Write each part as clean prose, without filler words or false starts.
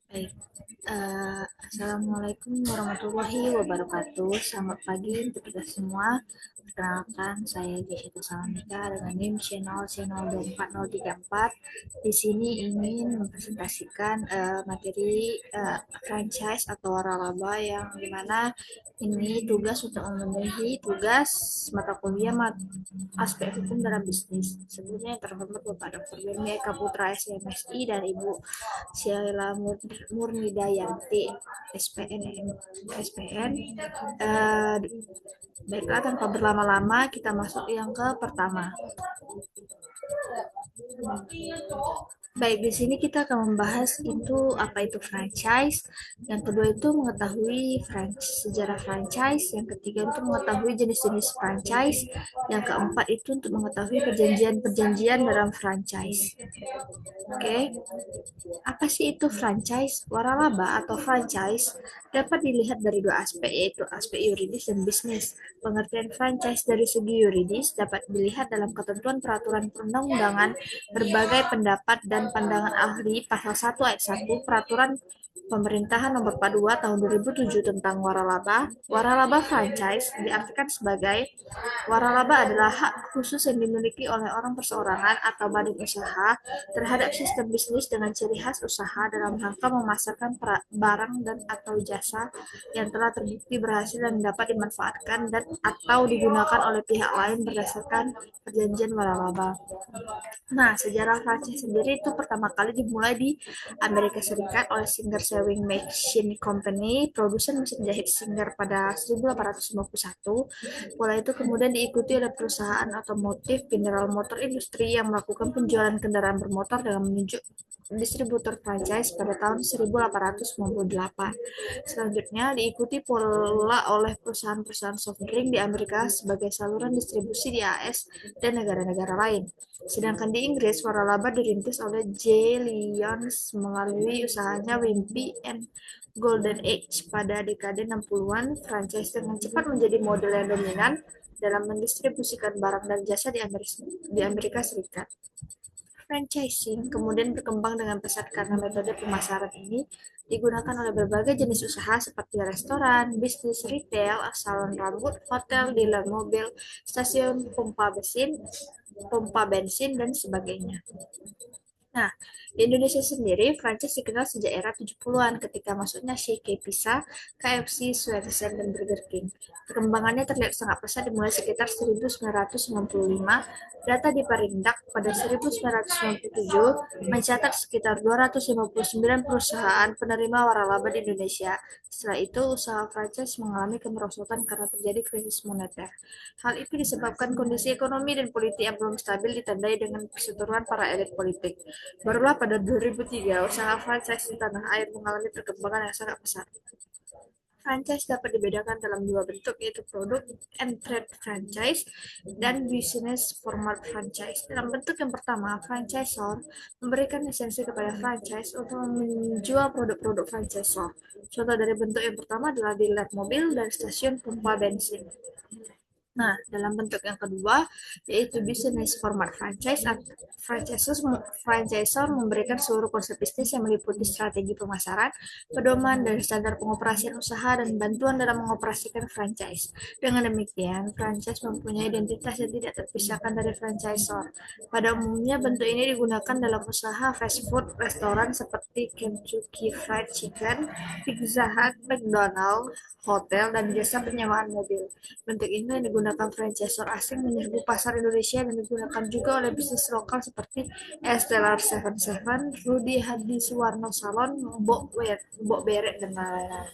Baik, Assalamualaikum warahmatullahi wabarakatuh. Selamat pagi untuk kita semua. Perkenalkan, saya Jessica Salamika dengan NIM channel C02434. Di sini ingin mempresentasikan materi franchise atau waralaba yang dimana ini tugas untuk memenuhi tugas mata kuliah aspek hukum dalam bisnis. Sebelumnya yang terhormat Bapak Dr. Beni Eka Putra SMSI dan Ibu Sheila Murnidayanti SPN. SPN. Eh, Baiklah, tanpa berlama-lama kita masuk yang ke pertama. Baik, di sini kita akan membahas itu apa itu franchise. Yang kedua itu mengetahui sejarah franchise. Yang ketiga itu mengetahui jenis-jenis franchise. Yang keempat itu untuk mengetahui perjanjian-perjanjian dalam franchise. Oke, apa sih itu franchise? Waralaba atau franchise dapat dilihat dari dua aspek, yaitu aspek yuridis dan bisnis. Pengertian franchise dari segi yuridis dapat dilihat dalam ketentuan peraturan perundang-undangan, berbagai pendapat dan pandangan ahli, pasal 1 ayat 1 Peraturan Pemerintahan Nomor 42 Tahun 2007 tentang waralaba. Waralaba franchise diartikan sebagai waralaba adalah hak khusus yang dimiliki oleh orang perseorangan atau badan usaha terhadap sistem bisnis dengan ciri khas usaha dalam rangka memasarkan barang dan atau jasa yang telah terbukti berhasil dan dapat dimanfaatkan dan atau digunakan oleh pihak lain berdasarkan perjanjian waralaba. Nah, sejarah franchise sendiri itu pertama kali dimulai di Amerika Serikat oleh Singer Sewing Machine Company, produsen mesin jahit Singer pada 1851. Pola itu kemudian diikuti oleh perusahaan otomotif General Motor Industry yang melakukan penjualan kendaraan bermotor dengan menunjuk distributor franchise pada tahun 1898. Selanjutnya diikuti pola oleh perusahaan-perusahaan soft drink di Amerika sebagai saluran distribusi di AS dan negara-negara lain. Sedangkan di Inggris, waralaba dirintis oleh J. Lyons melalui usahanya Wimpy and Golden Age pada dekade 60-an. Franchise dengan cepat menjadi model yang dominan dalam mendistribusikan barang dan jasa di Amerika Serikat. Franchising kemudian berkembang dengan pesat karena metode pemasaran ini digunakan oleh berbagai jenis usaha seperti restoran, bisnis retail, salon rambut, hotel, dealer mobil, stasiun pompa bensin, dan sebagainya. Nah, di Indonesia sendiri, franchise dikenal sejak era 70-an ketika masuknya Shake Pizza, KFC, Swensen, dan Burger King. Perkembangannya terlihat sangat pesat dimulai sekitar 1995. Data di Perindak pada 1997 mencatat sekitar 259 perusahaan penerima waralaba di Indonesia. Setelah itu, usaha franchise mengalami kemerosotan karena terjadi krisis moneter. Hal itu disebabkan kondisi ekonomi dan politik yang belum stabil ditandai dengan perseteruan para elit politik. Barulah pada 2003, usaha franchise di tanah air mengalami perkembangan yang sangat pesat. Franchise dapat dibedakan dalam dua bentuk, yaitu produk and trade franchise dan business format franchise. Dalam bentuk yang pertama, franchisor memberikan lisensi kepada franchise untuk menjual produk-produk franchisor. Contoh dari bentuk yang pertama adalah dealer mobil dan stasiun pompa bensin. Nah, dalam bentuk yang kedua, yaitu business format franchise, franchisor memberikan seluruh konsep bisnis yang meliputi strategi pemasaran, pedoman dan standar pengoperasian usaha, dan bantuan dalam mengoperasikan franchise. Dengan demikian, franchise mempunyai identitas yang tidak terpisahkan dari franchisor. Pada umumnya, bentuk ini digunakan dalam usaha fast food, restoran seperti Kentucky Fried Chicken, Pizza Hut, McDonald, hotel, dan jasa penyewaan mobil. Bentuk ini digunakan franchisor asing menyerbu pasar Indonesia dan digunakan juga oleh bisnis lokal seperti Estelar 77, Rudy Hadisuwarno Salon, Mbok Beret, dan lain-lain.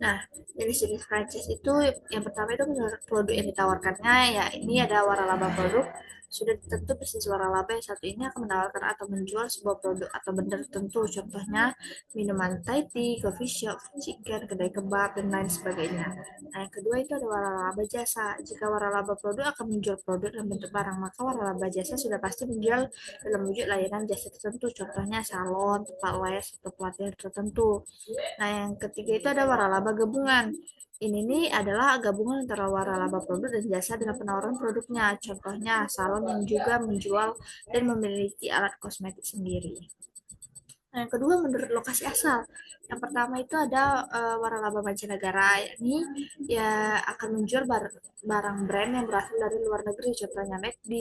Nah, dari jenis franchise itu yang pertama itu produk yang ditawarkannya, ya ini ada waralaba produk. Sudah tentu bisnis waralaba yang satu ini akan menawarkan atau menjual sebuah produk atau benda tertentu, contohnya minuman Thai tea, coffee shop, chicken, kedai kebab, dan lain sebagainya. Nah, yang kedua itu ada waralaba jasa. Jika waralaba produk akan menjual produk dan bentuk barang, maka waralaba jasa sudah pasti menjual dalam wujud layanan jasa tertentu, contohnya salon, tempat les, atau pelatihan tertentu. Nah, yang ketiga itu ada waralaba gabungan. Ini nih adalah gabungan antara waralaba produk dan jasa dalam penawaran produknya. Contohnya, salon yang juga menjual dan memiliki alat kosmetik sendiri. Nah, yang kedua menurut lokasi asal. Yang pertama itu ada waralaba mancanegara, yakni ya akan menjual barang brand yang berasal dari luar negeri, contohnya McD,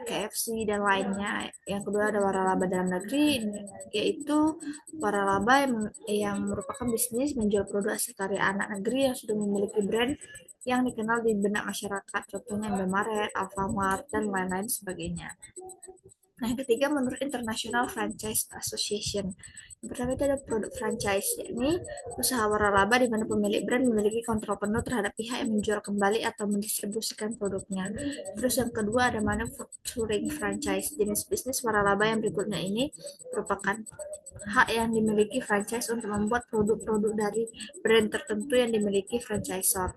KFC dan lainnya. Yang kedua ada waralaba dalam negeri, yaitu waralaba yang merupakan bisnis menjual produk asal karya anak negeri yang sudah memiliki brand yang dikenal di benak masyarakat, contohnya Indomaret, Alfamart, dan lain-lain sebagainya. Nah, yang ketiga menurut International Franchise Association. Yang pertama itu ada produk franchise, yakni usaha waralaba di mana pemilik brand memiliki kontrol penuh terhadap pihak yang menjual kembali atau mendistribusikan produknya. Terus yang kedua ada manufacturing franchise. Jenis bisnis waralaba yang berikutnya ini merupakan hak yang dimiliki franchise untuk membuat produk-produk dari brand tertentu yang dimiliki franchisor.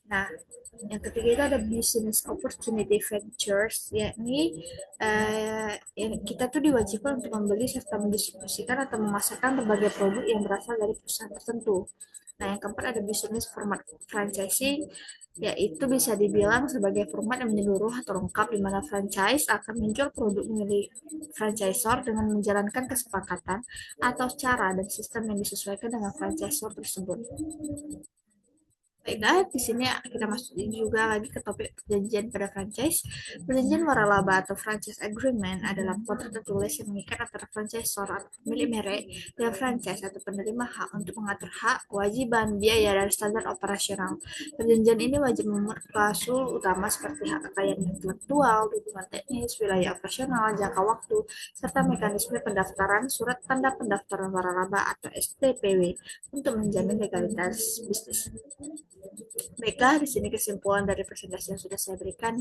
Nah, yang ketiga itu ada business opportunity ventures, yakni kita tuh diwajibkan untuk membeli serta mendistribusikan atau memasarkan berbagai produk yang berasal dari perusahaan tertentu. Nah, yang keempat ada business format franchising, yaitu bisa dibilang sebagai format yang menyeluruh atau lengkap di mana franchise akan menjual produk milik franchisor dengan menjalankan kesepakatan atau cara dan sistem yang disesuaikan dengan franchisor tersebut. Baiklah, di sini kita masuk juga lagi ke topik perjanjian pada franchise. Perjanjian waralaba atau franchise agreement adalah kontrak tertulis yang mengikat antara franchisor atau pemilik merek dan franchise atau penerima hak untuk mengatur hak, kewajiban, biaya, dan standar operasional. Perjanjian ini wajib memuat klausul utama seperti hak kekayaan intelektual, dukungan teknis, wilayah operasional, jangka waktu, serta mekanisme pendaftaran surat tanda pendaftaran waralaba atau STPW untuk menjamin legalitas bisnis. Baiklah, di sini kesimpulan dari presentasi yang sudah saya berikan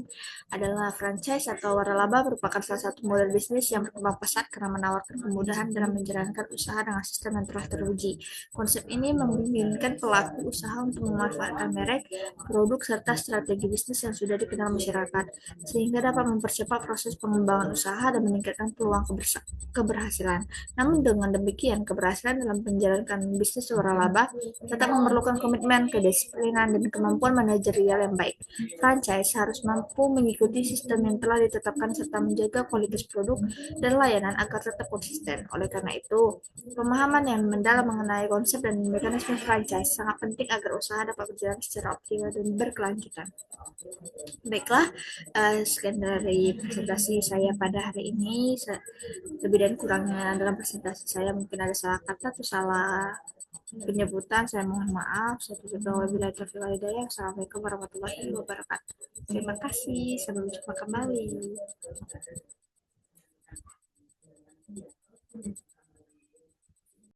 adalah franchise atau waralaba merupakan salah satu model bisnis yang berkembang pesat karena menawarkan kemudahan dalam menjalankan usaha dengan sistem yang telah teruji. Konsep ini memungkinkan pelaku usaha untuk memanfaatkan merek, produk, serta strategi bisnis yang sudah dikenal masyarakat, sehingga dapat mempercepat proses pengembangan usaha dan meningkatkan peluang keberhasilan. Namun dengan demikian, keberhasilan dalam menjalankan bisnis waralaba tetap memerlukan komitmen, kedisiplinan, dan kemampuan manajerial yang baik. Franchise harus mampu mengikuti sistem yang telah ditetapkan serta menjaga kualitas produk dan layanan agar tetap konsisten. Oleh karena itu, pemahaman yang mendalam mengenai konsep dan mekanisme franchise sangat penting agar usaha dapat berjalan secara optimal dan berkelanjutan. Baiklah, sekian dari presentasi saya pada hari ini. Lebih dan kurangnya dalam presentasi saya mungkin ada salah kata atau salah penyebutan, saya mohon maaf. Saya tutup wabillahi taufiq wal hidayah. Assalamualaikum warahmatullahi wabarakatuh. Terima kasih, sampai jumpa kembali.